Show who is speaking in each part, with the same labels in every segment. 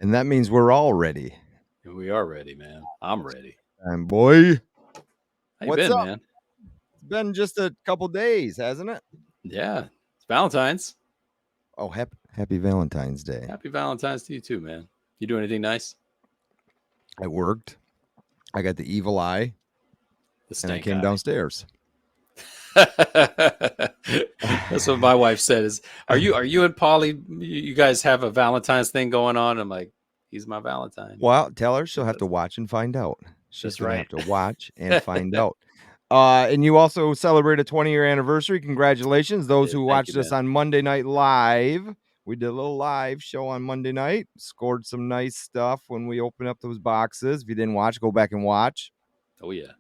Speaker 1: And that means we're all ready.
Speaker 2: We are ready, man. I'm ready.
Speaker 1: And boy,
Speaker 2: How you
Speaker 1: what's
Speaker 2: been,
Speaker 1: up?
Speaker 2: man?
Speaker 1: It's been just a couple days, hasn't it?
Speaker 2: Yeah, it's Valentine's.
Speaker 1: Oh, happy Valentine's Day.
Speaker 2: Happy Valentine's to you too, man. You do anything nice?
Speaker 1: I worked. I got the evil eye,
Speaker 2: The
Speaker 1: and I
Speaker 2: stank
Speaker 1: came
Speaker 2: eye.
Speaker 1: downstairs.
Speaker 2: That's what my wife said. Is are you and Pauly? You guys have a Valentine's thing going on? I'm like, he's my Valentine.
Speaker 1: Well, tell her she'll have to watch and find out. She's
Speaker 2: That's
Speaker 1: gonna
Speaker 2: right.
Speaker 1: have to watch and find out. And you also celebrate a 20-year anniversary. Congratulations, those who
Speaker 2: Thank
Speaker 1: watched
Speaker 2: you,
Speaker 1: us
Speaker 2: man.
Speaker 1: on Monday Night Live. We did a little live show on Monday night. Scored some nice stuff when we opened up those boxes. If you didn't watch, go back and watch.
Speaker 2: Oh yeah.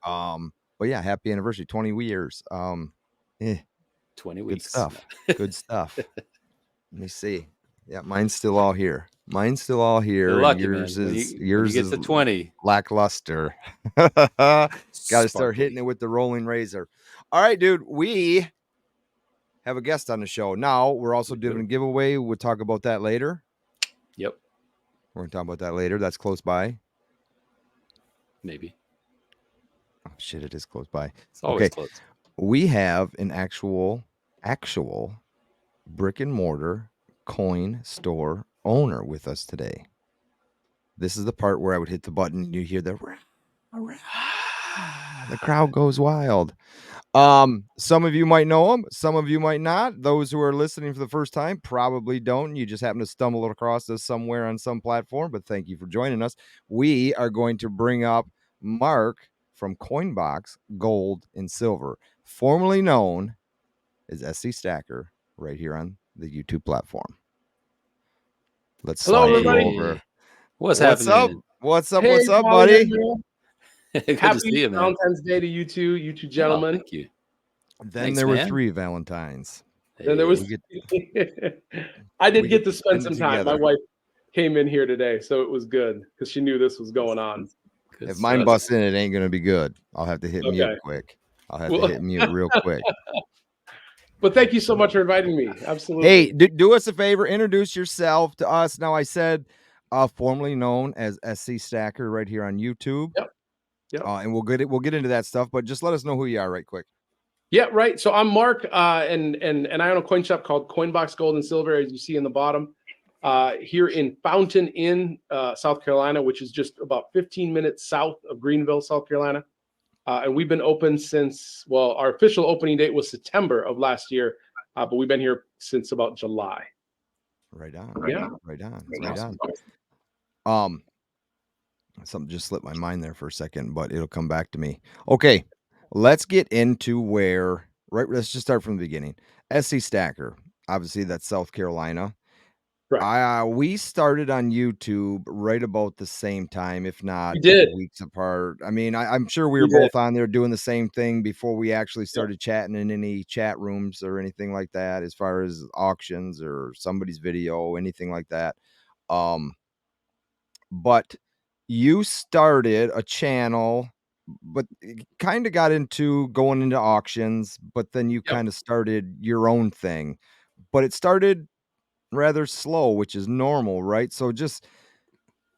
Speaker 1: But yeah, happy anniversary, 20 years.
Speaker 2: 20
Speaker 1: good
Speaker 2: weeks.
Speaker 1: stuff. Good stuff. Let me see. Yeah, mine's still all here.
Speaker 2: You're lucky,
Speaker 1: yours
Speaker 2: man.
Speaker 1: is
Speaker 2: When
Speaker 1: yours
Speaker 2: you get
Speaker 1: is
Speaker 2: to 20,
Speaker 1: lackluster. Got to start
Speaker 2: sparkly.
Speaker 1: hitting it with the rolling razor. All right, dude. We have a guest on the show now. We're also doing a giveaway. We'll talk about that later.
Speaker 2: Yep.
Speaker 1: We're gonna talk about that later. That's close by.
Speaker 2: Maybe.
Speaker 1: Oh shit, it is close by.
Speaker 2: It's always close.
Speaker 1: We have an actual brick and mortar coin store owner with us today. This is the part where I would hit the button and you hear the crowd goes wild. Some of you might know him, some of you might not. Those who are listening for the first time probably don't. You just happen to stumble across us somewhere on some platform, but thank you for joining us. We are going to bring up Mark from Coinbox Gold and Silver, formerly known as SC Stacker, right here on the YouTube platform. Let's
Speaker 3: Hello,
Speaker 1: slide
Speaker 3: everybody.
Speaker 1: you over.
Speaker 2: What's
Speaker 1: What's
Speaker 2: happening?
Speaker 1: up? What's up,
Speaker 3: Pauly,
Speaker 1: buddy?
Speaker 2: Good to
Speaker 3: Happy
Speaker 2: see you, man.
Speaker 3: Valentine's Day to you two
Speaker 2: Oh,
Speaker 3: gentlemen.
Speaker 2: thank you.
Speaker 1: Then
Speaker 2: Thanks,
Speaker 1: there were
Speaker 2: man.
Speaker 1: 3 Valentines.
Speaker 3: Then there was. I did get to spend some time. My wife came in here today, so it was good because she knew this was going on.
Speaker 2: Good
Speaker 1: If mine
Speaker 2: stuff.
Speaker 1: busts in, it ain't gonna be good. I'll have to hit mute quick. I'll have to hit mute real quick.
Speaker 3: But thank you so much for inviting me. Absolutely.
Speaker 1: Hey, do us a favor. Introduce yourself to us. Now, I said formerly known as SC Stacker right here on YouTube.
Speaker 3: Yep.
Speaker 1: And we'll get into that stuff, but just let us know who you are right quick.
Speaker 3: Yeah, right. So I'm Mark, and I own a coin shop called Coinbox Gold and Silver, as you see in the bottom, here in Fountain Inn, South Carolina, which is just about 15 minutes south of Greenville, South Carolina. And we've been open since, well, our official opening date was September of last year, but we've been here since about July.
Speaker 1: Right on.
Speaker 3: Yeah.
Speaker 1: Right on. Something just slipped my mind there for a second, but it'll come back to me. Okay, let's get into let's just start from the beginning. SC Stacker, obviously that's South Carolina.
Speaker 3: Right.
Speaker 1: We started on YouTube right about the same time, if not weeks apart. I mean, I'm sure we were both on there doing the same thing before we actually started chatting in any chat rooms or anything like that, as far as auctions or somebody's video, anything like that. But you started a channel, but kind of got into going into auctions, but then you kind of started your own thing. But it started rather slow, which is normal, right? So just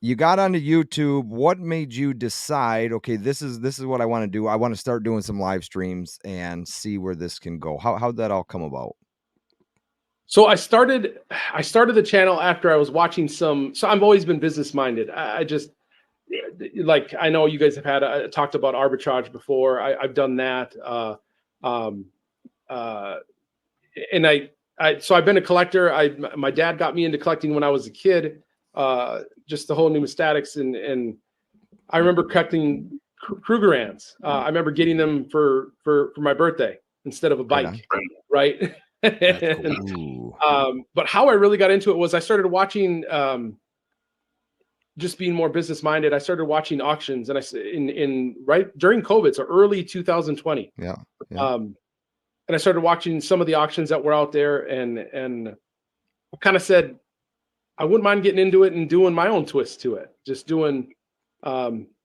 Speaker 1: you got onto YouTube. What made you decide, okay, this is what I want to do. I want to start doing some live streams and see where this can go. How'd that all come about?
Speaker 3: So I started the channel after I was watching so I've always been business minded. I just, like, I know you guys have talked about arbitrage before. I've done that. So I've been a collector. My dad got me into collecting when I was a kid, just the whole numismatics. And I remember collecting Krugerrands. I remember getting them for my birthday instead of a bike. Right.
Speaker 1: Cool.
Speaker 3: But how I really got into it was I started watching, just being more business minded. I started watching auctions, and in right during COVID, so early 2020.
Speaker 1: Yeah.
Speaker 3: And I started watching some of the auctions that were out there, and kind of said, I wouldn't mind getting into it and doing my own twist to it. Just doing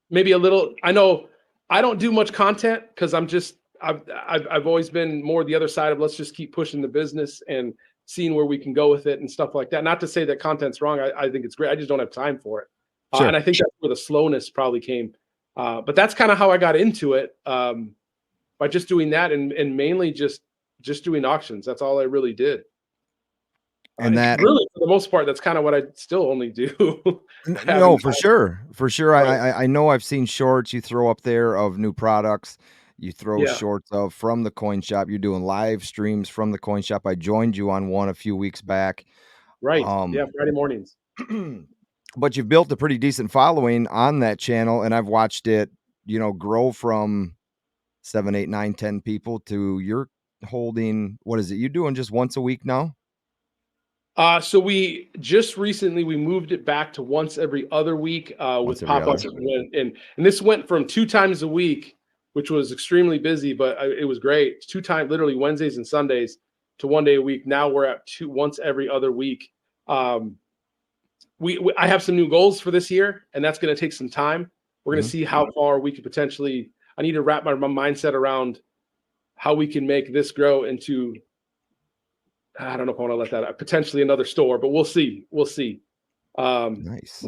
Speaker 3: maybe a little. I know I don't do much content because I've always been more the other side of let's just keep pushing the business and seeing where we can go with it and stuff like that. Not to say that content's wrong. I think it's great. I just don't have time for it.
Speaker 1: Sure.
Speaker 3: And I think that's where the slowness probably came. But that's kind of how I got into it, by just doing that and mainly just doing auctions. That's all I really did.
Speaker 1: And that
Speaker 3: really, for the most part, that's kind of what I still only do.
Speaker 1: no, for sure. For sure.
Speaker 3: Right.
Speaker 1: I know I've seen shorts you throw up there of new products. You throw
Speaker 3: Yeah.
Speaker 1: shorts of from the coin shop. You're doing live streams from the coin shop. I joined you on one a few weeks back.
Speaker 3: Right. Yeah. Friday mornings.
Speaker 1: But you've built a pretty decent following on that channel, and I've watched it, grow from 7, 8, 9, 10 people to you're holding, what is it? You doing just once a week now?
Speaker 3: So we just recently we moved it back to once every other week with
Speaker 1: every
Speaker 3: pop-ups,
Speaker 1: other.
Speaker 3: and this went from 2 times a week, which was extremely busy, but it was great. 2 times, literally Wednesdays and Sundays, to 1 day a week. Now we're at once every other week. I have some new goals for this year, and that's going to take some time. We're going to see how far we could potentially. I need to wrap my mindset around how we can make this grow into. I don't know if I want to let that out. Potentially another store, but we'll see. We'll see.
Speaker 1: Nice.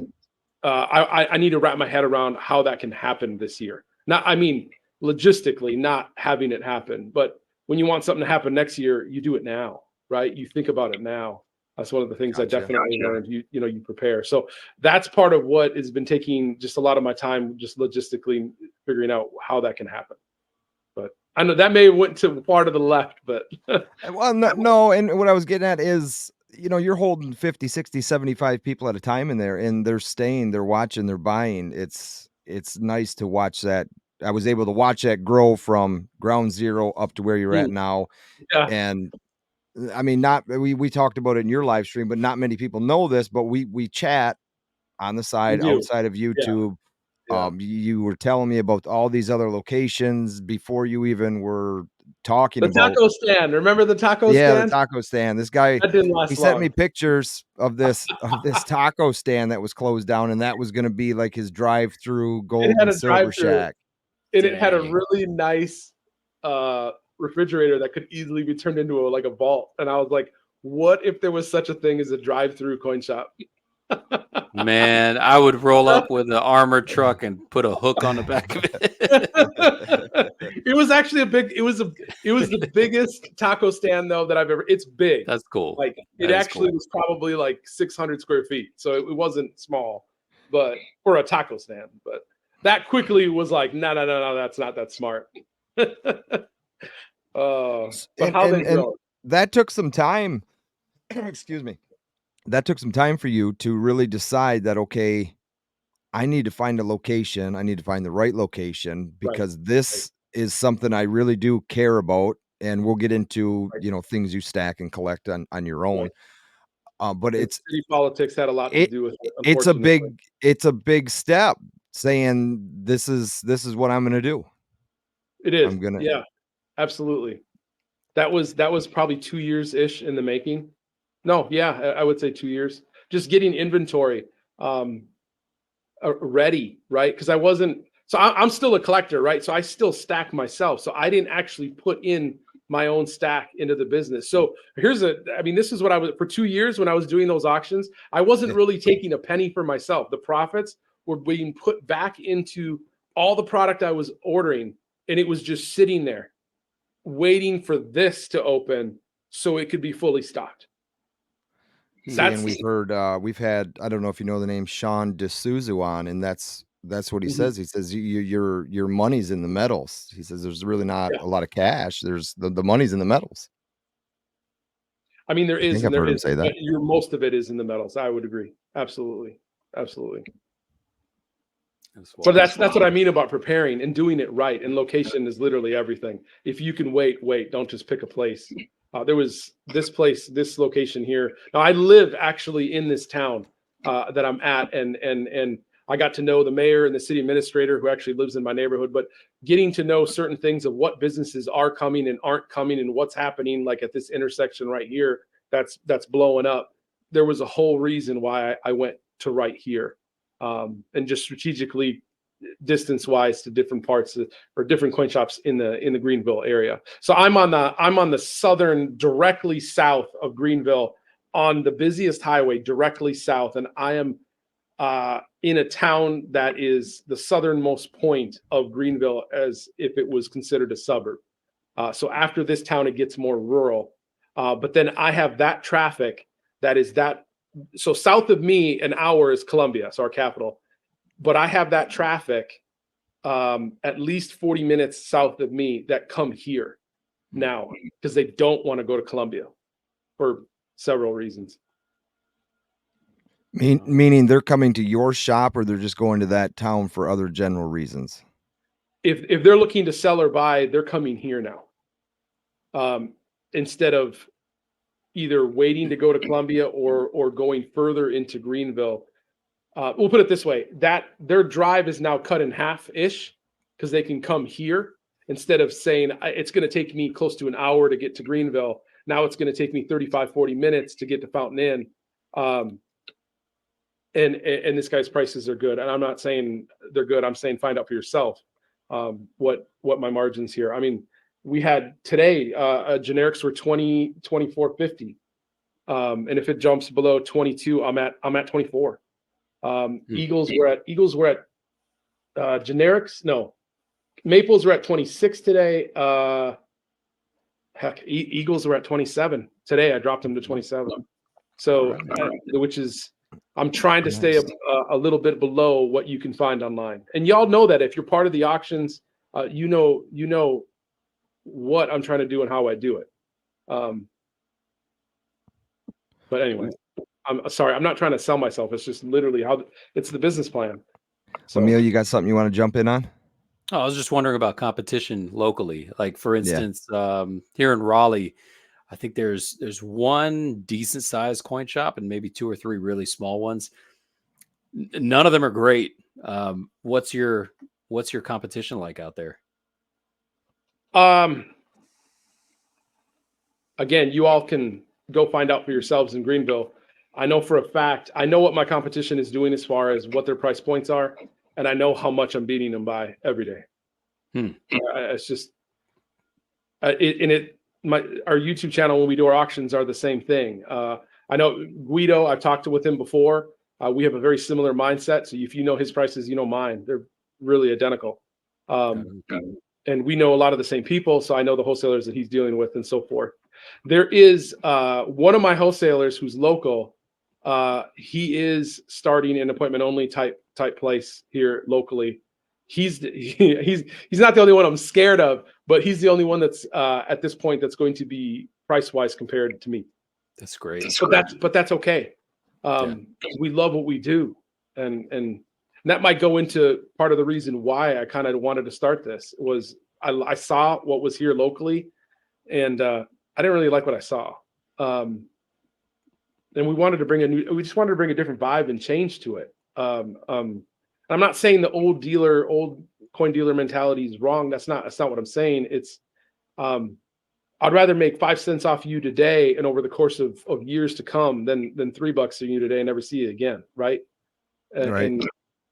Speaker 3: I need to wrap my head around how that can happen this year. Not, I mean, logistically, not having it happen, but when you want something to happen next year, you do it now, right? You think about it now. That's one of the things I definitely learned. You prepare. So that's part of what has been taking just a lot of my time, just logistically figuring out how that can happen. But I know that may have went to far to the left, but
Speaker 1: well, no. And what I was getting at is, you're holding 50, 60, 75 people at a time in there, and they're staying, they're watching, they're buying. It's nice to watch that. I was able to watch that grow from ground zero up to where you're at now.
Speaker 3: yeah.
Speaker 1: And I mean, we talked about it in your live stream, but not many people know this, but we chat on the side outside of YouTube.
Speaker 3: Yeah.
Speaker 1: You were telling me about all these other locations before you even were talking
Speaker 3: The
Speaker 1: about
Speaker 3: taco stand. Remember the taco
Speaker 1: the
Speaker 3: stand?
Speaker 1: taco stand. This guy,
Speaker 3: That didn't last
Speaker 1: he sent
Speaker 3: long.
Speaker 1: me pictures of this taco stand that was closed down, and that was going to be like his drive-through gold and silver shack.
Speaker 3: And it had a really nice refrigerator that could easily be turned into a vault. And I was like, what if there was such a thing as a drive-through coin shop?
Speaker 2: Man, I would roll up with an armored truck and put a hook on the back of it.
Speaker 3: It was actually it was the biggest taco stand though that I've ever. It's big.
Speaker 2: That's cool.
Speaker 3: Like it actually was probably like 600 square feet, so it wasn't small, but for a taco stand. But that quickly was like, no, that's not that smart. But how they grow.
Speaker 1: That took some time. Excuse me. That took some time for you to really decide that, okay, I need to find a location. I need to find the right location because this is something I really do care about. And we'll get into, things you stack and collect on your own. But
Speaker 3: city politics had a lot to do with it.
Speaker 1: It's a big step saying this is what I'm going to do.
Speaker 3: It is. Yeah, absolutely. That was probably 2 years ish in the making. No, yeah, I would say 2 years. Just getting inventory ready, right? Because I wasn't. So I'm still a collector, right? So I still stack myself. So I didn't actually put in my own stack into the business. So this is what I was for 2 years when I was doing those auctions. I wasn't really taking a penny for myself. The profits were being put back into all the product I was ordering, and it was just sitting there, waiting for this to open so it could be fully stocked.
Speaker 1: And we've had, I don't know if you know the name Sean D'Souza on, and that's what he says. He says your money's in the metals. He says there's really not a lot of cash. There's the money's in the metals.
Speaker 3: I mean, there is,
Speaker 1: I've heard him say that.
Speaker 3: Most of it is in the metals. I would agree. Absolutely. But that's what I mean about preparing and doing it right. And location is literally everything. If you can wait. Don't just pick a place. There was this location here. Now I live actually in this town that I'm at, and I got to know the mayor and the city administrator who actually lives in my neighborhood. But getting to know certain things of what businesses are coming and aren't coming, and what's happening, like at this intersection right here, that's blowing up. There was a whole reason why I went to right here, and just strategically distance wise to different parts or different coin shops in the Greenville area. So I'm on the southern, directly south of Greenville, on the busiest highway directly south, and I am in a town that is the southernmost point of Greenville, as if it was considered a suburb. So after this town, it gets more rural. But then I have that traffic that is that. So south of me, an hour is Columbia, so our capital. But I have that traffic at least 40 minutes south of me that come here now because they don't want to go to Columbia for several reasons.
Speaker 1: Meaning they're coming to your shop, or they're just going to that town for other general reasons?
Speaker 3: If they're looking to sell or buy, they're coming here now. Instead of either waiting to go to Columbia or going further into Greenville. We'll put it this way, that their drive is now cut in half-ish because they can come here instead of saying it's going to take me close to an hour to get to Greenville. Now it's going to take me 35, 40 minutes to get to Fountain Inn. And this guy's prices are good. And I'm not saying they're good. I'm saying find out for yourself what my margins here. I mean, we had today generics were 24.50. And if it jumps below 22, I'm at 24. Eagles were at generics. No, maples were at 26 today. Eagles were at 27 today. I dropped them to 27. So, which is, I'm trying to stay a little bit below what you can find online. And y'all know that if you're part of the auctions, you know what I'm trying to do and how I do it. But anyway, I'm sorry. I'm not trying to sell myself. It's just literally how it's the business plan.
Speaker 1: So, Emil, you got something you want to jump in on?
Speaker 2: Oh, I was just wondering about competition locally. Like, for instance, here in Raleigh, I think there's one decent sized coin shop and maybe 2 or 3 really small ones. None of them are great. What's your competition like out there?
Speaker 3: Again, you all can go find out for yourselves in Greenville. I know for a fact, I know what my competition is doing as far as what their price points are, and I know how much I'm beating them by every day. It's just, our YouTube channel, when we do our auctions, are the same thing. I know Guido, I've talked with him before. We have a very similar mindset. So if you know his prices, you know mine. They're really identical. And we know a lot of the same people. So I know the wholesalers that he's dealing with and so forth. There is one of my wholesalers who's local. He is starting an appointment only type place here locally. He's not the only one I'm scared of, but he's the only one that's at this point that's going to be price wise compared to me.
Speaker 2: That's great.
Speaker 3: But that's okay. We love what we do, and that might go into part of the reason why I kind of wanted to start this. Was I saw what was here locally, and I didn't really like what I saw. And we wanted to bring just wanted to bring a different vibe and change to it. I'm not saying the old coin dealer mentality is wrong. That's not what I'm saying. It's, I'd rather make 5 cents off you today and over the course of years to come than $3 on you today and never see you again. Right.
Speaker 1: Right.
Speaker 3: And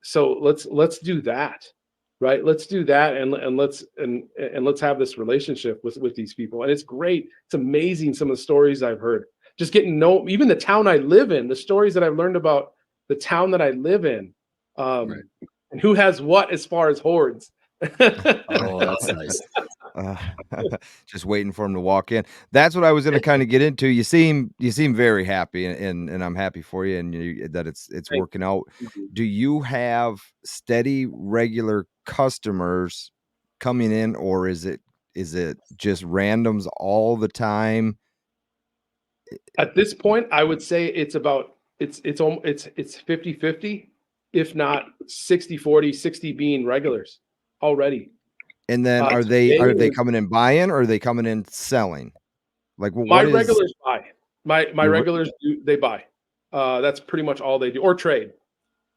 Speaker 3: so let's do that. Right. Let's do that. And let's have this relationship with these people. And it's great. It's amazing. Some of the stories I've heard, just getting to know even the town I live in, the stories that I've learned about the town that I live in, and who has what as far as hordes.
Speaker 2: Oh, that's nice.
Speaker 1: Just waiting for him to walk in. That's what I was going to kind of get into. You seem very happy, and I'm happy for you, and that it's working out. Do you have steady, regular customers coming in, or is it just randoms all the time?
Speaker 3: At this point, I would say it's 50-50, if not 60-40, 60 being regulars already.
Speaker 1: And then are they coming in buying, or are they coming in selling? Like
Speaker 3: my regulars buy. My regulars they buy. That's pretty much all they do, or trade.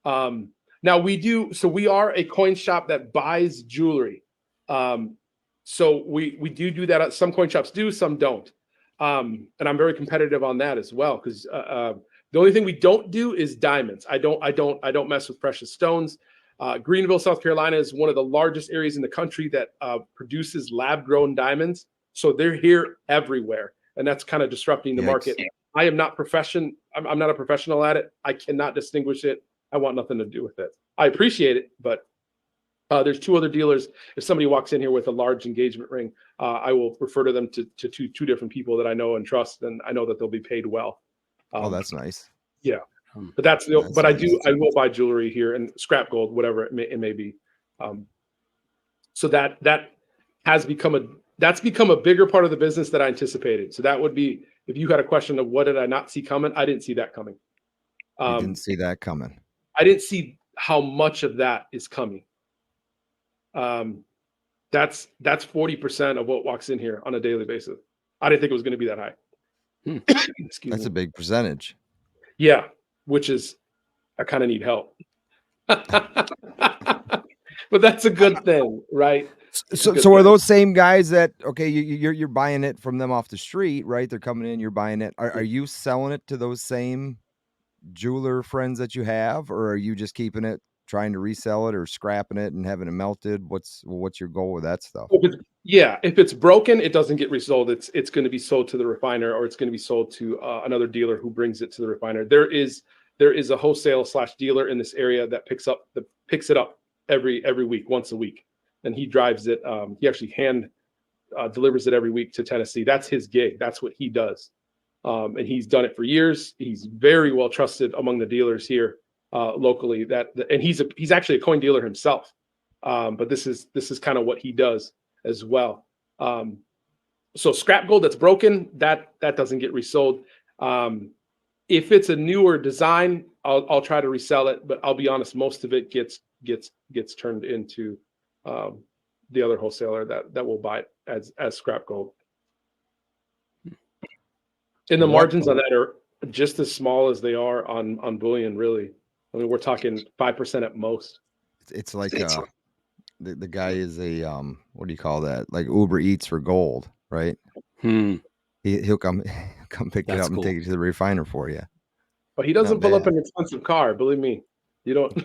Speaker 3: Now we are a coin shop that buys jewelry. So we do that. Some coin shops do, some don't. And I'm very competitive on that as well, because the only thing we don't do is diamonds. I don't mess with precious stones. Greenville, South Carolina is one of the largest areas in the country that produces lab-grown diamonds. So they're here everywhere, and that's kind of disrupting the market. I am not I'm not a professional at it. I cannot distinguish it. I want nothing to do with it. I appreciate it, but there's two other dealers. If somebody walks in here with a large engagement ring, I will refer to them to two different people that I know and trust, and I know that they'll be paid well.
Speaker 1: Oh, that's nice.
Speaker 3: Yeah, but that's but nice. I will buy jewelry here and scrap gold, whatever it may be. So that has become a bigger part of the business than I anticipated. So that would be, if you had a question of what did I not see coming, I didn't see that coming.
Speaker 1: You didn't see that coming.
Speaker 3: I didn't see how much of that is coming. That's 40% of what walks in here on a daily basis. I didn't think it was going to be that high.
Speaker 1: That's a big percentage.
Speaker 3: Yeah, which is, I kind of need help. But that's a good thing, right?
Speaker 1: So are those same guys that, okay, you're buying it from them off the street, right? They're coming in, you're buying it. Are you selling it to those same jeweler friends that you have, or are you just keeping it, trying to resell it, or scrapping it and having it melted? What's your goal with that stuff?
Speaker 3: If it's broken, it doesn't get resold. It's going to be sold to the refiner, or it's going to be sold to another dealer who brings it to the refiner. There is a wholesale / dealer in this area that picks it up every week, once a week, and he drives it. He actually hand delivers it every week to Tennessee. That's his gig. That's what he does, and he's done it for years. He's very well trusted among the dealers here locally. And he's actually a coin dealer himself, but this is kind of what he does as well. So scrap gold that's broken, that doesn't get resold. If it's a newer design, I'll try to resell it, but I'll be honest, most of it gets turned into the other wholesaler that will buy it as scrap gold. And the margins on that are just as small as they are on bullion, really. I mean, we're talking 5% at most.
Speaker 1: It's like the guy is a what do you call that? Like Uber Eats for gold, right? He'll come pick it up and take it to the refiner for you.
Speaker 3: But he doesn't pull up an expensive car, believe me. You don't.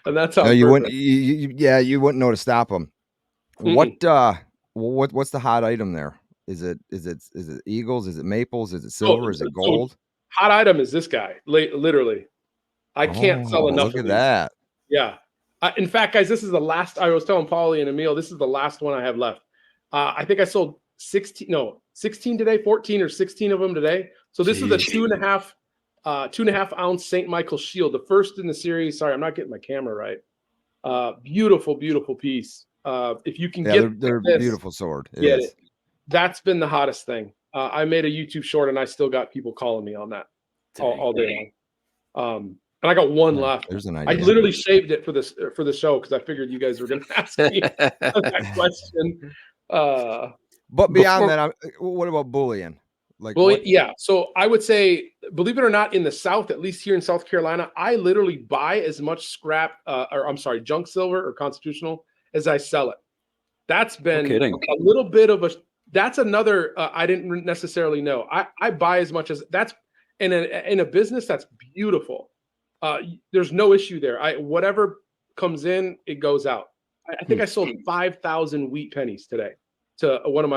Speaker 3: And that's how. No,
Speaker 1: you wouldn't. You wouldn't know to stop him. What's the hot item there? Is it eagles? Is it maples? Is it silver? Is it gold?
Speaker 3: Hot item is this guy. Literally, I can't sell enough.
Speaker 1: Look at that.
Speaker 3: Yeah. In fact, guys, this is the last. I was telling Pauly and Emil, this is the last one I have left. I think I sold 16 today, 14 or 16 of them today. So this is a 2.5 ounce St. Michael shield, the first in the series. Sorry, I'm not getting my camera right. Beautiful, beautiful piece. If you can get
Speaker 1: they're
Speaker 3: this,
Speaker 1: beautiful sword.
Speaker 3: Get it. That's been the hottest thing. I made a YouTube short and I still got people calling me on that all day long. And I got one left.
Speaker 1: There's an idea.
Speaker 3: I literally saved it for the show because I figured you guys were going to ask me that question.
Speaker 1: But beyond that, what about bullion?
Speaker 3: Bullion, yeah. So I would say, believe it or not, in the South, at least here in South Carolina, I literally buy as much junk silver or constitutional as I sell it. That's been a little bit of that's another, I didn't necessarily know. I buy as much as that's in a business that's beautiful. There's no issue there. Whatever comes in, it goes out. I think I sold 5,000 wheat pennies today to one of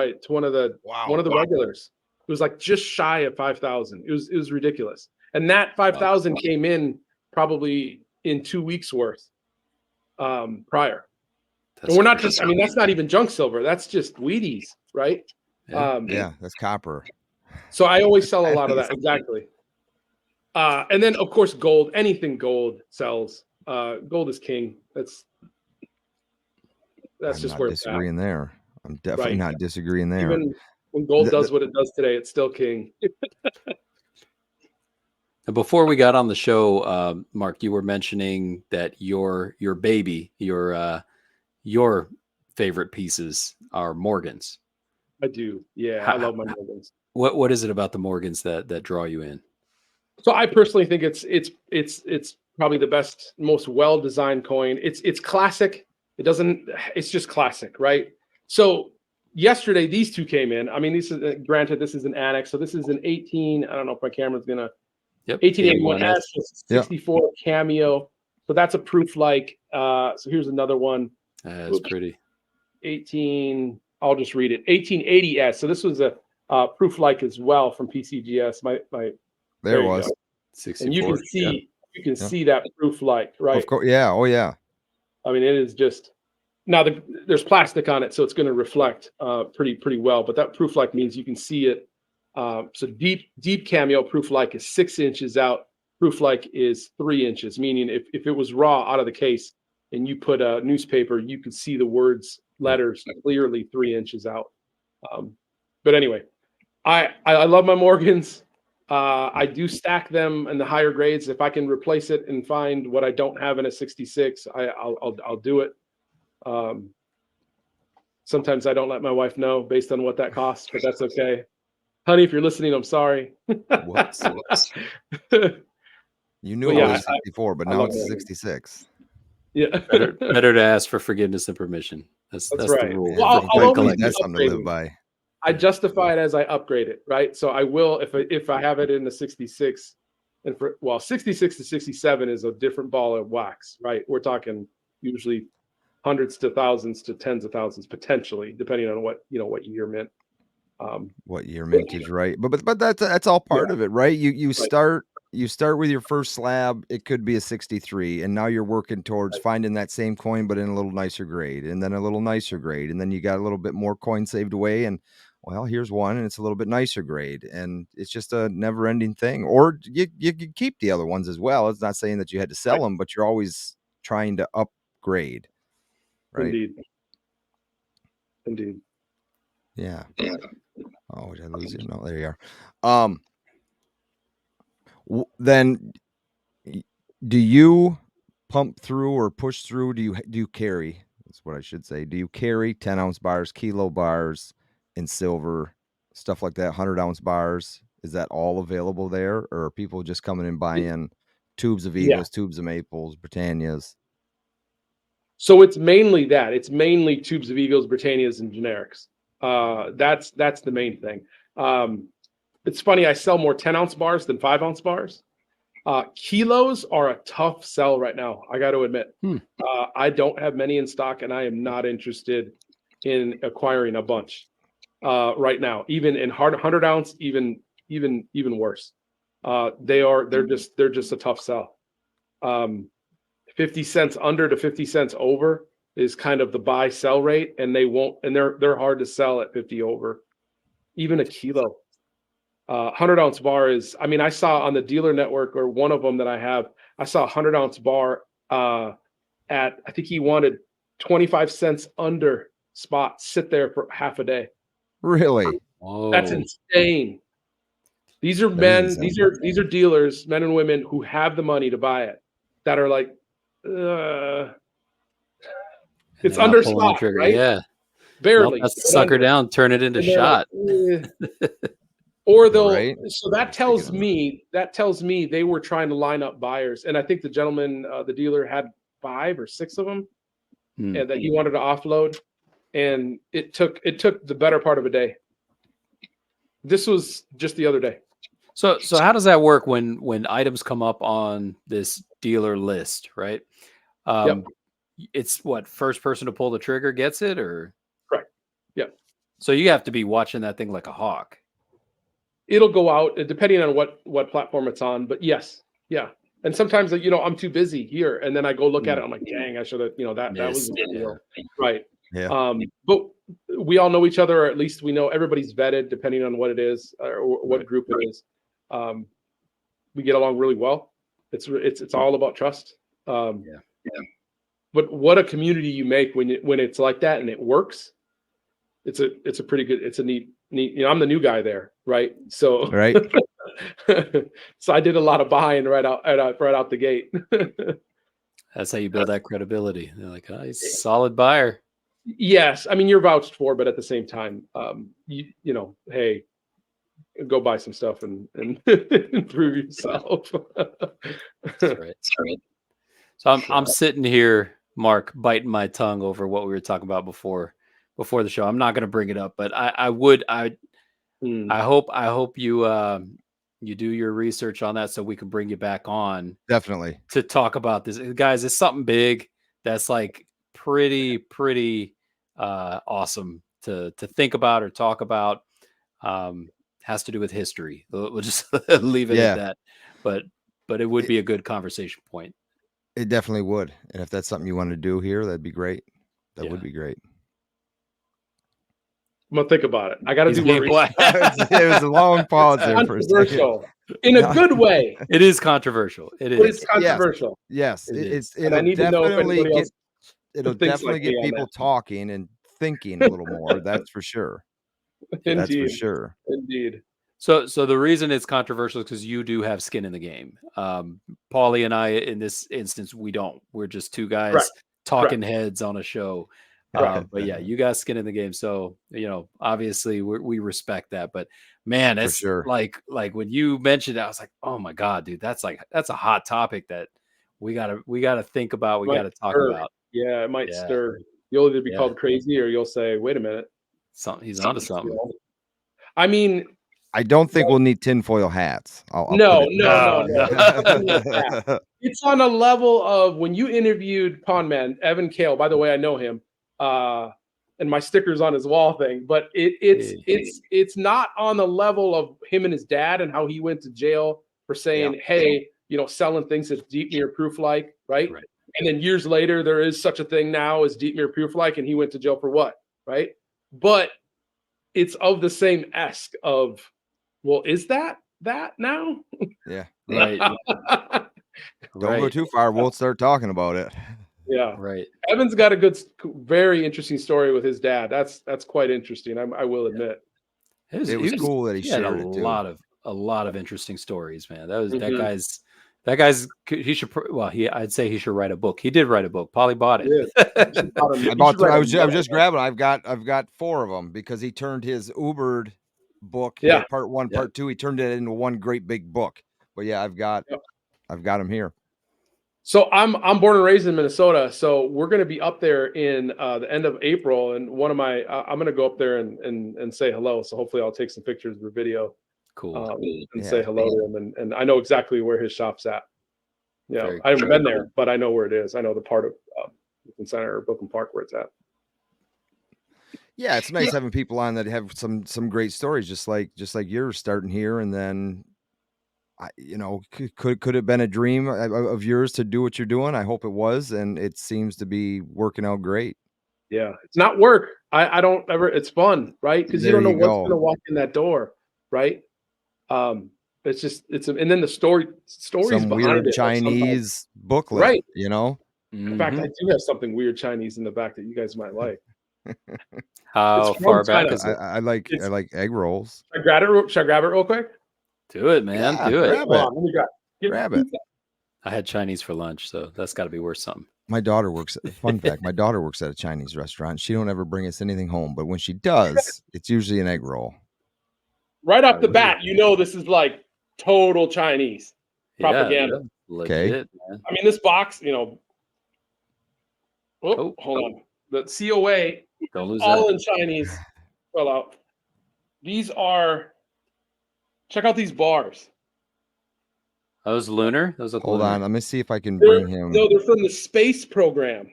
Speaker 3: the regulars. It was like just shy of 5,000. It was ridiculous. And that 5,000 came in probably in 2 weeks worth prior. And we're not just, that's not even junk silver. That's just Wheaties, right?
Speaker 1: Yeah, that's copper.
Speaker 3: So I always sell a lot of that. Exactly. And then of course, gold, anything gold sells. Gold is king. That's just where it's at.
Speaker 1: I'm not disagreeing there. I'm definitely not disagreeing there.
Speaker 3: Even when gold does what it does today, it's still king.
Speaker 2: Before we got on the show, Mark, you were mentioning that your baby, your favorite pieces are Morgans.
Speaker 3: I do. Yeah, I love my Morgans.
Speaker 2: What is it about the Morgans that draw you in?
Speaker 3: So I personally think it's probably the best, most well-designed coin. It's classic. It's just classic, right? So yesterday, these two came in. This is an annex. So this is an 18. I don't know if my camera's gonna. 1881 S, 64 cameo. So that's a proof like. So here's another one.
Speaker 2: That's pretty.
Speaker 3: 18. I'll just read it. 1880S. So this was a proof like as well from PCGS.
Speaker 1: There it
Speaker 3: you
Speaker 1: was.
Speaker 3: go.
Speaker 2: 64.
Speaker 3: And you can see that proof like, right?
Speaker 1: Of course. Yeah. Oh yeah.
Speaker 3: I mean, it is just now there's plastic on it, so it's going to reflect pretty well. But that proof like means you can see it. So deep cameo proof like is 6 inches out. Proof like is 3 inches, meaning if it was raw out of the case and you put a newspaper, you could see the words, letters clearly 3 inches out. But anyway, I love my Morgans. I do stack them in the higher grades. If I can replace it and find what I don't have in a 66, I'll do it. Sometimes I don't let my wife know based on what that costs, but that's okay. Honey, if you're listening, I'm sorry.
Speaker 1: Whoops. You knew
Speaker 3: But
Speaker 1: it
Speaker 3: yeah,
Speaker 1: was a 64, but
Speaker 3: I
Speaker 1: now
Speaker 3: love
Speaker 1: it's a
Speaker 3: Morgans.
Speaker 1: 66.
Speaker 3: Yeah,
Speaker 2: Better to ask for forgiveness and permission. That's
Speaker 3: right.
Speaker 2: the rule.
Speaker 3: Well, I'll
Speaker 1: Frankly,
Speaker 3: always be
Speaker 1: that's something to live
Speaker 3: upgrading.
Speaker 1: by.
Speaker 3: I justify it as I upgrade it, right? So I will if I have it in the 66, and 66 to 67 is a different ball of wax, right? We're talking usually hundreds to thousands to tens of thousands potentially, depending on what year mint.
Speaker 1: What year mintage, right? But that's all part of it, right? You start with your first slab, it could be a 63, and now you're working towards finding that same coin but in a little nicer grade, and then a little nicer grade, and then you got a little bit more coin saved away, and well, here's one and it's a little bit nicer grade, and it's just a never-ending thing. Or you keep the other ones as well. It's not saying that you had to sell them, but you're always trying to upgrade, right?
Speaker 3: Indeed.
Speaker 1: Yeah. Oh, did I lose you? No, there you are. Then do you pump through or push through? Do you carry? That's what I should say. Do you carry 10-ounce bars, kilo bars in silver, stuff like that, 100-ounce bars? Is that all available there, or are people just coming and buying tubes of Eagles, tubes of Maples, Britannias?
Speaker 3: So it's mainly that. It's mainly tubes of Eagles, Britannias, and generics. That's the main thing. It's funny, I sell more 10-ounce bars than 5-ounce bars. Kilos are a tough sell right now, I got to admit. I don't have many in stock, and I am not interested in acquiring a bunch right now. Even in 100-ounce, even worse. They're just a tough sell. 50 cents under to 50 cents over is kind of the buy sell rate, and they're hard to sell at 50 over. Even a kilo. 100-ounce bar is, I mean, I saw on the dealer network, or one of them that I have, I saw a 100-ounce bar at, I think he wanted 25 cents under spot, sit there for half a day.
Speaker 1: Really?
Speaker 2: Whoa.
Speaker 3: That's insane. These are men, these are dealers, men and women who have the money to buy it, that are like, it's under spot, right?
Speaker 2: Yeah.
Speaker 3: Barely.
Speaker 2: That's the sucker down, turn it into shot.
Speaker 3: Like, or they'll,
Speaker 1: Right.
Speaker 3: so that tells me they were trying to line up buyers. And I think the gentleman, the dealer, had 5 or 6 of them, and that he wanted to offload. And it took the better part of a day. This was just the other day.
Speaker 2: So how does that work when items come up on this dealer list, right? It's what, first person to pull the trigger gets it, or?
Speaker 3: Correct. Yep.
Speaker 2: So you have to be watching that thing like a hawk.
Speaker 3: It'll go out depending on what platform it's on, but yes. Yeah. And sometimes, I'm too busy here, and then I go look at it. I'm like, dang, I should have, that was right.
Speaker 1: Yeah.
Speaker 3: But we all know each other, or at least we know everybody's vetted depending on what it is, or what group it is. We get along really well. It's all about trust. But what a community you make when it's like that and it works. It's a pretty good. It's a neat. I'm the new guy there, right? So
Speaker 1: right.
Speaker 3: So I did a lot of buying right out the gate.
Speaker 2: That's how you build that credibility. They're like, oh, he's a solid buyer.
Speaker 3: Yes, I mean, you're vouched for, but at the same time, hey, go buy some stuff and improve yourself.
Speaker 2: That's right. So I'm sitting here, Mark, biting my tongue over what we were talking about before the show. I'm not going to bring it up, but I hope you you do your research on that so we can bring you back on
Speaker 1: Definitely.
Speaker 2: to talk about this. Guys, it's something big that's like pretty awesome to think about or talk about. Has to do with history. We'll just leave it at
Speaker 1: Yeah.
Speaker 2: that. But it would be a good conversation point.
Speaker 1: It definitely would. And if that's something you want to do here, that'd be great. That would be great.
Speaker 3: I'm gonna think about it. I got to do more research.
Speaker 1: It was a long pause there for a second.
Speaker 3: Controversial in a good way.
Speaker 2: It is controversial. It is.
Speaker 3: But it's controversial.
Speaker 1: Yes.
Speaker 3: And I need to know if anybody else
Speaker 1: it'll
Speaker 3: thinks
Speaker 1: definitely
Speaker 3: like me
Speaker 1: get
Speaker 3: on
Speaker 1: people
Speaker 3: that.
Speaker 1: talking and thinking a little more. That's for sure. That's for
Speaker 3: Indeed.
Speaker 1: sure.
Speaker 3: Indeed.
Speaker 2: So the reason it's controversial is because you do have skin in the game. Paulie and I, in this instance, we don't. We're just two guys
Speaker 3: Correct.
Speaker 2: talking heads on a show. But yeah, you got skin in the game. So, obviously we respect that. But man, it's
Speaker 1: sure.
Speaker 2: like when you mentioned it, I was like, oh my God, dude, that's a hot topic that we gotta think about. We gotta talk about.
Speaker 3: Yeah, it might stir. You'll either be called crazy or you'll say, wait a minute.
Speaker 2: He's onto something.
Speaker 3: I mean,
Speaker 1: I don't think we'll need tinfoil hats.
Speaker 3: No.
Speaker 1: No.
Speaker 3: It's on a level of when you interviewed Pondman, Evan Kale. By the way, I know him, and my sticker's on his wall thing. But it's not on the level of him and his dad and how he went to jail for saying, hey, selling things that's deep mirror proof like, right? And then years later, there is such a thing now as deep mirror proof like, and he went to jail for what, right? But it's of the same esque of, well, is that now?
Speaker 1: Yeah.
Speaker 2: Right.
Speaker 1: Don't go too far. We'll start talking about it.
Speaker 3: Yeah.
Speaker 2: Right.
Speaker 3: Evan's got a very interesting story with his dad. That's quite interesting. I will admit.
Speaker 1: It was cool that he shared it too.
Speaker 2: A lot of interesting stories, man. That guy's he should I'd say he should write a book. He did write a book. Pauly bought it.
Speaker 1: I was just grabbing. I've got 4 of them because he turned his Ubered book.
Speaker 3: Yeah.
Speaker 1: Part 1, part 2. He turned it into one great big book. But yeah, I've got them here.
Speaker 3: So I'm born and raised in Minnesota. So we're going to be up there in the end of April, and I'm going to go up there and say hello. So hopefully I'll take some pictures or video.
Speaker 2: Cool.
Speaker 3: And say hello to him, and I know exactly where his shop's at. Yeah, I haven't been there, but I know where it is. I know the part of Brooklyn Center or Brooklyn Park where it's at.
Speaker 1: Yeah, it's nice having people on that have some great stories, just like yours, starting here, and then, could have been a dream of yours to do what you're doing. I hope it was, and it seems to be working out great.
Speaker 3: Yeah, it's not work. I don't ever. It's fun, right? Because you don't know what's going to walk in that door, right? And then the stories
Speaker 1: some
Speaker 3: behind
Speaker 1: weird
Speaker 3: it,
Speaker 1: Chinese booklet,
Speaker 3: right?
Speaker 1: In
Speaker 3: fact, I do have something weird Chinese in the back that you guys might like.
Speaker 2: How far back is it?
Speaker 1: I like egg rolls.
Speaker 3: Should I grab it real quick?
Speaker 2: Do it, man. Do it.
Speaker 1: Grab it.
Speaker 2: I had Chinese for lunch, so that's got to be worth something.
Speaker 1: My daughter works. Fun fact: my daughter works at a Chinese restaurant. She don't ever bring us anything home, but when she does, it's usually an egg roll.
Speaker 3: Right off the bat, this is like total Chinese propaganda.
Speaker 2: Legit, man.
Speaker 3: I mean, this box, hold on. The COA,
Speaker 2: don't lose
Speaker 3: all
Speaker 2: that.
Speaker 3: in Chinese. Fell out. Check out these bars.
Speaker 2: Those lunar? Those look
Speaker 1: Hold
Speaker 2: lunar.
Speaker 1: on, let me see if I can bring him.
Speaker 3: No, they're from the space program.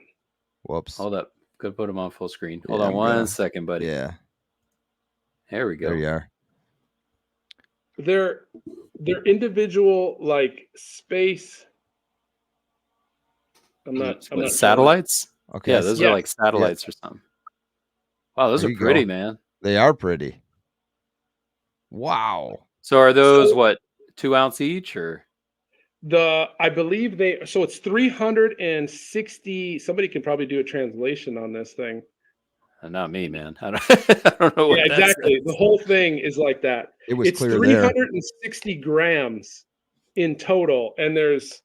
Speaker 1: Whoops.
Speaker 2: Hold up. Could put them on full screen. Hold on one second, buddy.
Speaker 1: Yeah.
Speaker 2: There we go.
Speaker 1: There you are.
Speaker 3: They're individual space. I'm not
Speaker 2: satellites?
Speaker 1: Okay.
Speaker 2: Yeah, those are like satellites or something. Wow, those are pretty, man.
Speaker 1: They are pretty. Wow.
Speaker 2: So are those 2 ounce each or?
Speaker 3: I believe so it's 360. Somebody can probably do a translation on this thing.
Speaker 2: Not me, man. I don't know what
Speaker 3: exactly. The whole thing is like that.
Speaker 1: It's clear
Speaker 3: 360 grams in total, and there's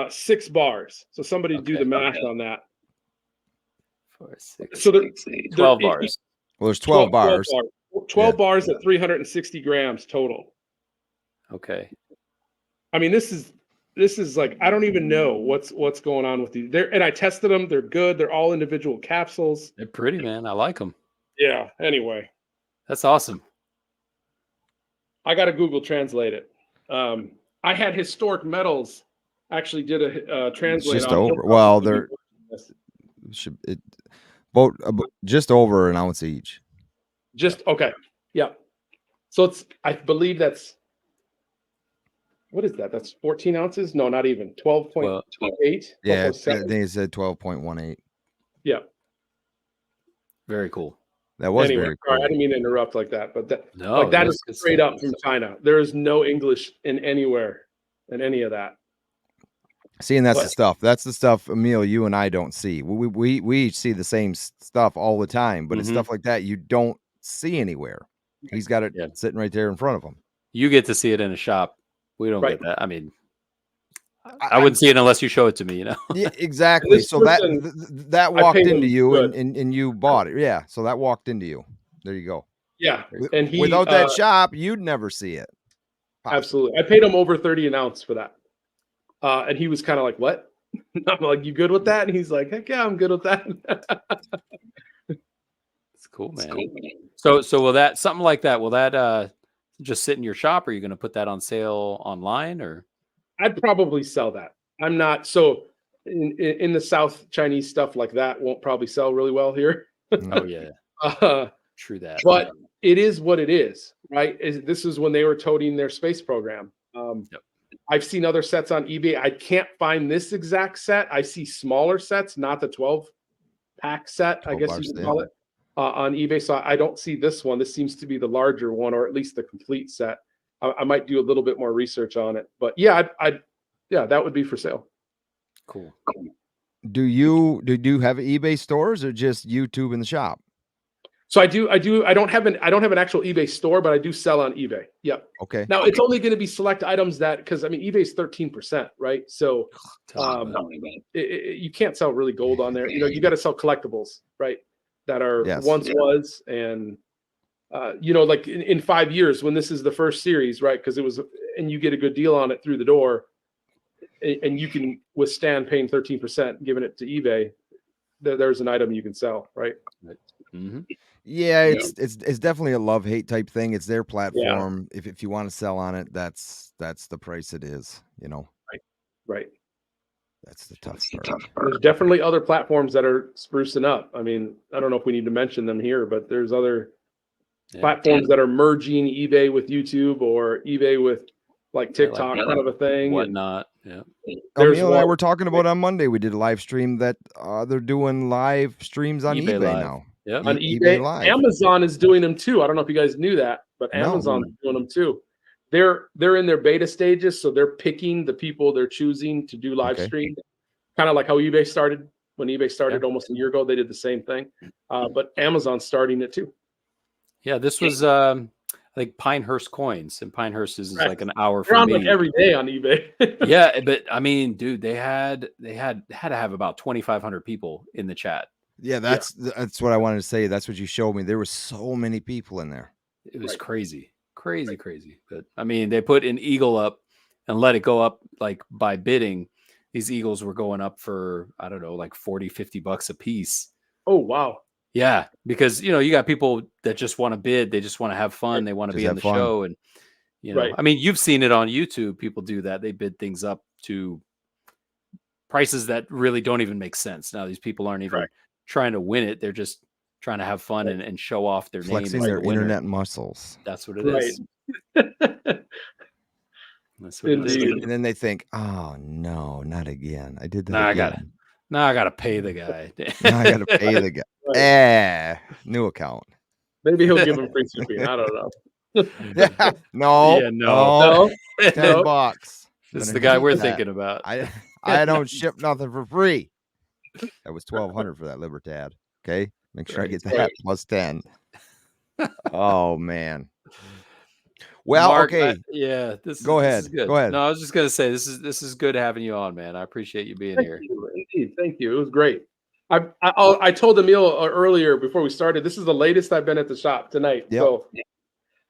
Speaker 3: 6 bars. So somebody do the math on that.
Speaker 2: 4, 6,
Speaker 3: so
Speaker 2: 12 bars.
Speaker 1: Well, there's 12 bars.
Speaker 3: 12 bars at 360 grams total.
Speaker 2: Okay.
Speaker 3: I mean, this is like, I don't even know what's going on with these. And I tested them. They're good. They're all individual capsules.
Speaker 2: They're pretty, man. I like them.
Speaker 3: Yeah. Anyway.
Speaker 2: That's awesome.
Speaker 3: I got to Google translate it. I had Historic Metals actually did a translate.
Speaker 1: Just
Speaker 3: on
Speaker 1: over. Well, they're should it both just over an ounce each.
Speaker 3: just okay. Yeah. So it's, I believe that's, what is that? That's 14 ounces? No, not even 12.28.
Speaker 1: Yeah, I think it said 12.18.
Speaker 3: Yeah.
Speaker 2: Very cool.
Speaker 1: That was
Speaker 3: Anyway,
Speaker 1: very cool.
Speaker 3: sorry, I didn't mean to interrupt like that, but that,
Speaker 2: No,
Speaker 3: like that
Speaker 2: that's
Speaker 3: is
Speaker 2: good
Speaker 3: straight
Speaker 2: stuff.
Speaker 3: up from China. There is no English in anywhere in any of that.
Speaker 1: See, and that's the stuff. That's the stuff, Emil, you and I don't see. We each see the same stuff all the time, but it's stuff like that you don't see anywhere. He's got it sitting right there in front of him.
Speaker 2: You get to see it in a shop. We don't
Speaker 3: Right.
Speaker 2: get that. I mean, I wouldn't see it unless you show it to me, you know?
Speaker 1: Yeah, exactly. So that walked into you
Speaker 3: good.
Speaker 1: and you bought it. Yeah. So that walked into you. There you go.
Speaker 3: Yeah. And he,
Speaker 1: without that shop, you'd never see it.
Speaker 3: Possibly. Absolutely. I paid him over 30 an ounce for that. And he was kind of like, what? I'm like, you good with that? And he's like, heck yeah, I'm good with that.
Speaker 2: It's cool, man. So will that, something like that, will that just sit in your shop? Or are you going to put that on sale online, or?
Speaker 3: I'd probably sell that. I'm not, so in the South, Chinese stuff like that won't probably sell really well here.
Speaker 2: Oh yeah. True that.
Speaker 3: But it is what it is, right? This is when they were toting their space program. I've seen other sets on eBay. I can't find this exact set. I see smaller sets, not the 12-pack set, I guess you could call it, on eBay. So I don't see this one. This seems to be the larger one, or at least the complete set. I might do a little bit more research on it. But yeah, yeah, that would be for sale.
Speaker 2: Cool.
Speaker 1: Do you have eBay stores or just YouTube in the shop?
Speaker 3: So I do. I don't have an actual eBay store, but I do sell on eBay. Yep.
Speaker 1: Okay.
Speaker 3: Now it's only going to be select items that, because I mean eBay's 13%, right? So you can't sell really gold on there. You know, you got to sell collectibles, right? That are once was, and you know, like in 5 years when this is the first series, right? Because it was, and you get a good deal on it through the door, and you can withstand paying 13%, giving it to eBay. There's an item you can sell, right?
Speaker 2: Mm-hmm.
Speaker 1: Yeah, it's definitely a love-hate type thing. It's their platform. Yeah. If you want to sell on it, that's the price it is, you know.
Speaker 3: Right.
Speaker 1: That's the tough part.
Speaker 3: There's definitely other platforms that are sprucing up. I mean, I don't know if we need to mention them here, but there's other platforms that are merging eBay with YouTube, or eBay with like TikTok, kind of a thing.
Speaker 2: Whatnot. Yeah.
Speaker 1: Emil and I were talking about on Monday. We did a live stream that they're doing live streams on eBay now.
Speaker 2: Yeah,
Speaker 3: on eBay Live. Amazon is doing them too. I don't know if you guys knew that, but Amazon's doing them too. They're in their beta stages, so they're picking the people they're choosing to do live stream. Kind of like how eBay started. When eBay started almost a year ago, they did the same thing. But Amazon's starting it too.
Speaker 2: Yeah, this was I think Pinehurst Coins, and Pinehurst is like an hour from me.
Speaker 3: Like every day on eBay.
Speaker 2: Yeah, but I mean, dude, they had to have about 2,500 people in the chat.
Speaker 1: Yeah, that's what I wanted to say. That's what you showed me. There were so many people in there.
Speaker 2: It was crazy. But I mean, they put an eagle up and let it go up like by bidding. These eagles were going up for, I don't know, like $40-$50 a piece.
Speaker 3: Oh, wow.
Speaker 2: Yeah, because you know, you got people that just want to bid, they just want to have fun, they want to be in the show, and you know, I mean, you've seen it on YouTube. People do that. They bid things up to prices that really don't even make sense. Now, these people aren't even trying to win it. They're just trying to have fun and show off their
Speaker 1: flexing
Speaker 2: name,
Speaker 1: their internet muscles.
Speaker 2: That's what it is. That's what it is.
Speaker 1: And then they think, oh no, not again. I did that again.
Speaker 2: I gotta pay the guy.
Speaker 1: Now I gotta pay the guy. New account.
Speaker 3: Maybe he'll give him free shipping. I don't know.
Speaker 2: No.
Speaker 1: $10.
Speaker 2: This is the guy we're thinking about.
Speaker 1: I don't ship nothing for free. That was $1,200 for that Libertad. Okay, make sure I get that plus 10. Oh man. Well,
Speaker 2: Mark,
Speaker 1: okay.
Speaker 2: Go ahead. Go ahead. No, I was just gonna say this is good having you on, man. I appreciate you being here.
Speaker 3: Thank you. It was great. I told Emil earlier before we started, this is the latest I've been at the shop tonight. Yep. So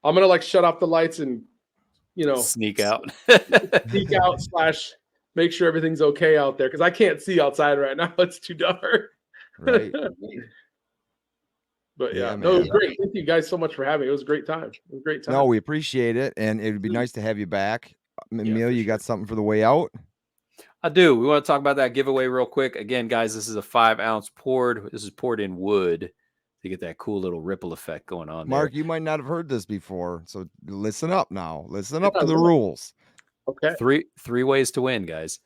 Speaker 3: I'm gonna like shut off the lights and
Speaker 2: sneak out.
Speaker 3: / make sure everything's okay out there, because I can't see outside right now. It's too dark.
Speaker 1: Right.
Speaker 3: But no, it was great. Thank you guys so much for having me. It was a great time.
Speaker 1: No, we appreciate it, and it would be nice to have you back. Emil,
Speaker 2: for
Speaker 1: you
Speaker 2: sure.
Speaker 1: got something for the way out?
Speaker 2: I do. We want to talk about that giveaway real quick. Again, guys, this is a 5-ounce poured. This is poured in wood to get that cool little ripple effect going on
Speaker 1: Mark,
Speaker 2: there.
Speaker 1: you might not have heard this before, so listen up now. Listen up
Speaker 3: Yeah,
Speaker 1: to the
Speaker 3: yeah.
Speaker 1: rules.
Speaker 3: Okay.
Speaker 2: Three ways to win, guys.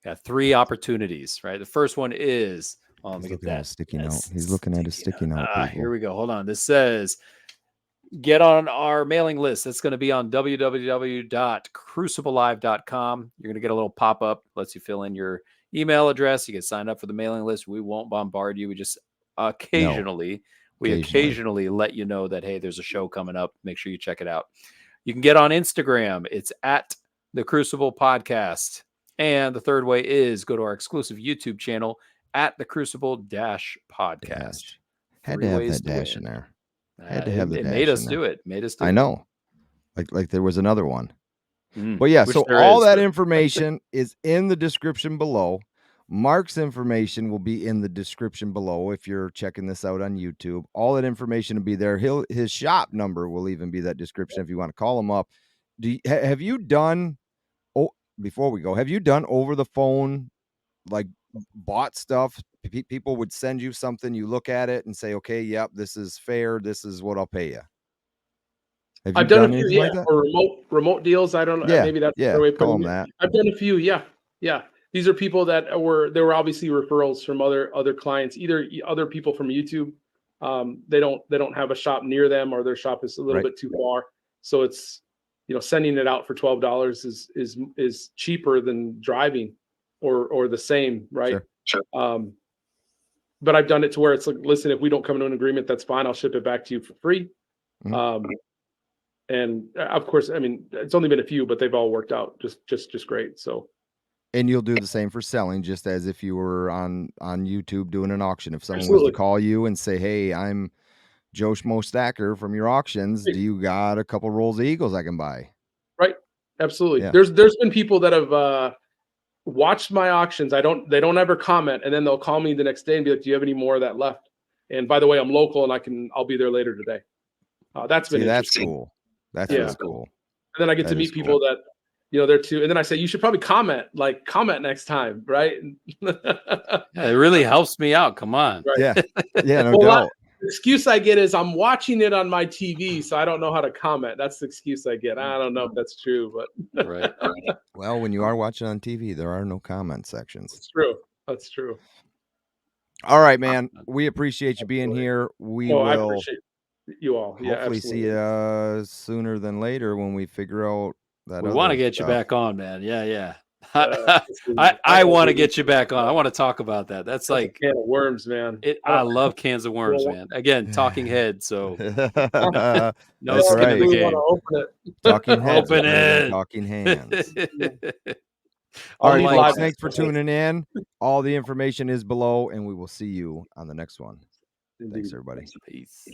Speaker 2: Got 3 opportunities, right? The first one is, let me
Speaker 1: He's
Speaker 2: get
Speaker 1: looking at a
Speaker 2: that.
Speaker 1: sticky note. He's looking at a sticky note,
Speaker 2: Here
Speaker 1: people.
Speaker 2: we go. Hold on. This says, get on our mailing list. That's going to be on www.cruciblelive.com. You're going to get a little pop-up, lets you fill in your email address. You get signed up for the mailing list. We won't bombard you. We just occasionally let you know that, hey, there's a show coming up. Make sure you check it out. You can get on Instagram. It's at the Crucible Podcast. And the third way is go to our exclusive YouTube channel at the Crucible Podcast.
Speaker 1: Had to have that dash in there. Had to have the
Speaker 2: It
Speaker 1: dash
Speaker 2: made us
Speaker 1: in
Speaker 2: do
Speaker 1: there.
Speaker 2: it. Made us do
Speaker 1: I
Speaker 2: it.
Speaker 1: know. Like there was another one.
Speaker 2: Mm,
Speaker 1: But yeah,
Speaker 2: which
Speaker 1: so
Speaker 2: there
Speaker 1: all
Speaker 2: is,
Speaker 1: that
Speaker 2: but-
Speaker 1: information is in the description below. Mark's information will be in the description below if you're checking this out on YouTube. All that information will be there. His shop number will even be that description if you want to call him up. Have you done, before we go, have you done over the phone, like bought stuff? People would send you something, you look at it and say, okay, yep, this is fair. This is what I'll pay you. Have you
Speaker 3: I've done a few,
Speaker 1: anything like that?
Speaker 3: or remote deals. I don't know.
Speaker 1: Yeah,
Speaker 3: Maybe that's
Speaker 1: yeah,
Speaker 3: the way of
Speaker 1: call
Speaker 3: putting
Speaker 1: them
Speaker 3: it.
Speaker 1: that.
Speaker 3: I've done a few. Yeah. These are people that were obviously referrals from other clients, either other people from YouTube. They don't have a shop near them, or their shop is a little bit too far. So it's, sending it out for $12 is cheaper than driving, or the same, right?
Speaker 1: Sure.
Speaker 3: But I've done it to where it's like, listen, if we don't come to an agreement, that's fine. I'll ship it back to you for free.
Speaker 1: Mhm.
Speaker 3: And of course, I mean, it's only been a few, but they've all worked out just great. So,
Speaker 1: and you'll do the same for selling, just as if you were on YouTube doing an auction. If someone was
Speaker 3: absolutely.
Speaker 1: to call you and say, hey, I'm Joe Schmo Stacker from your auctions, do you got a couple rolls of Eagles I can buy?
Speaker 3: Right. Absolutely.
Speaker 1: Yeah.
Speaker 3: There's been people that have watched my auctions. They don't ever comment, and then they'll call me the next day and be like, do you have any more of that left? And by the way, I'm local and I'll be there later today. That's been
Speaker 1: that's
Speaker 3: interesting.
Speaker 1: cool. That's
Speaker 3: Yeah.
Speaker 1: really cool.
Speaker 3: And then I get to meet people that, they're too. And then I say, you should probably comment next time. Right.
Speaker 2: Yeah, it really helps me out. Come on.
Speaker 3: Right.
Speaker 1: Yeah. Yeah. No doubt.
Speaker 3: The excuse I get is I'm watching it on my TV, so I don't know how to comment. That's the excuse I get. I don't know if that's true, but
Speaker 2: Right.
Speaker 1: Well, when you are watching on TV, there are no comment sections.
Speaker 3: It's true. That's true.
Speaker 1: All right, man. We appreciate you being here.
Speaker 3: I appreciate you all.
Speaker 1: Hopefully see you sooner than later when we figure out that.
Speaker 2: We want to get you back on, man. Yeah.
Speaker 3: I
Speaker 2: I want to get you back on. I want to talk about that. That's like
Speaker 3: a can of worms, man.
Speaker 2: I love cans of worms, man. Again, talking head. So no
Speaker 1: That's
Speaker 2: skin in the
Speaker 1: right.
Speaker 2: game.
Speaker 3: Open it.
Speaker 1: Talking heads,
Speaker 2: Open it.
Speaker 1: talking hands.
Speaker 3: All
Speaker 1: All right,
Speaker 3: right,
Speaker 1: folks, thanks for tuning in. All the information is below, and we will see you on the next one. Thanks, everybody.
Speaker 2: Peace.